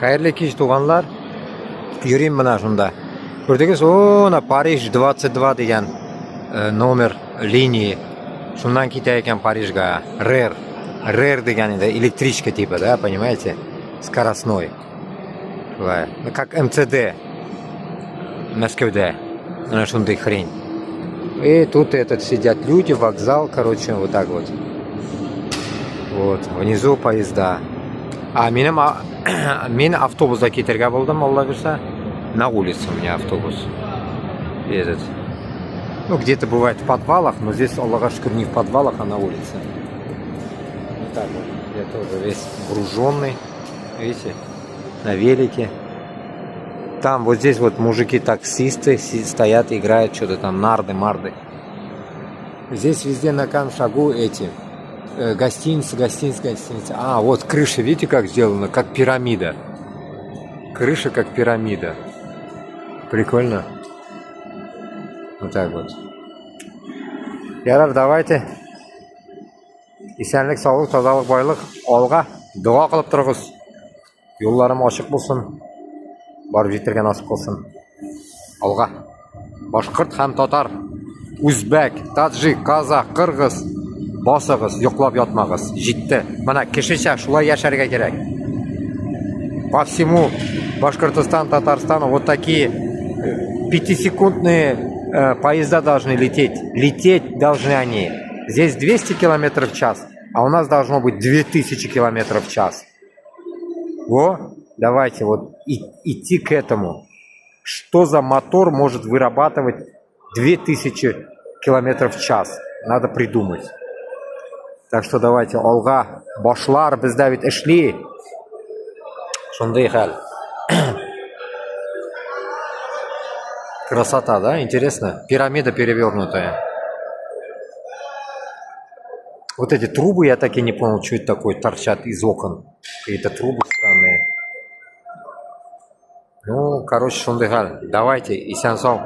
Xayrli kech tug'anlar. Yuring mana shunda. Ko'rdingiz, ona Parij 22 degan nomer liniya. Shundan ketay ekan Parijga. RER deganida электричка типа, да, понимаете? Скоростной. Ну, как МЦД. Москве. Она шундай хрень. И тут сидят люди, вокзал, короче, вот так вот. Вот, внизу поезда. А мен автобусда кетерге болдым, Алла берса. На улице у меня автобус. Этот. Ну, где-то бывает в подвалах, но здесь, Аллаха шкур, не в подвалах, а на улице. Вот так вот. Я тоже весь груженный. Видите? На велике. Там вот здесь вот мужики-таксисты стоят, играют что-то там, нарды. Здесь везде на каждом шагу гостиницы. А, вот крыша, видите, как сделана? Как пирамида. Крыша как пирамида. Прикольно. Вот так вот. Ярар, давайте. Исәнлек, саулык, тазалык, байлык алга дуа кылып торыгыз. Юлларым ачык булсын. Барып җитәргә насыйп булсын. Алга. Башкорт һәм татар, үзбәк, таджик, казах, кыргыз басыгыз, йоклап ятмагыз. Җитте. Менә кешечә шулай яшәргә кирәк. По всему Башкортостан, Татарстану вот такие 5-секундные поезда должны лететь. Лететь должны они. Здесь 200 км в час, а у нас должно быть 2000 км в час. Во, давайте вот идти к этому. Что за мотор может вырабатывать 2000 км в час? Надо придумать. Так что давайте, алга, башлар, бездә бит эшли. Шундый хәл. Красота, да? Интересно. Пирамида перевернутая. Вот эти трубы, я так и не понял, что это такое, торчат из окон. Какие-то трубы странные. Ну, короче, шундый хәл. Давайте, исән сау.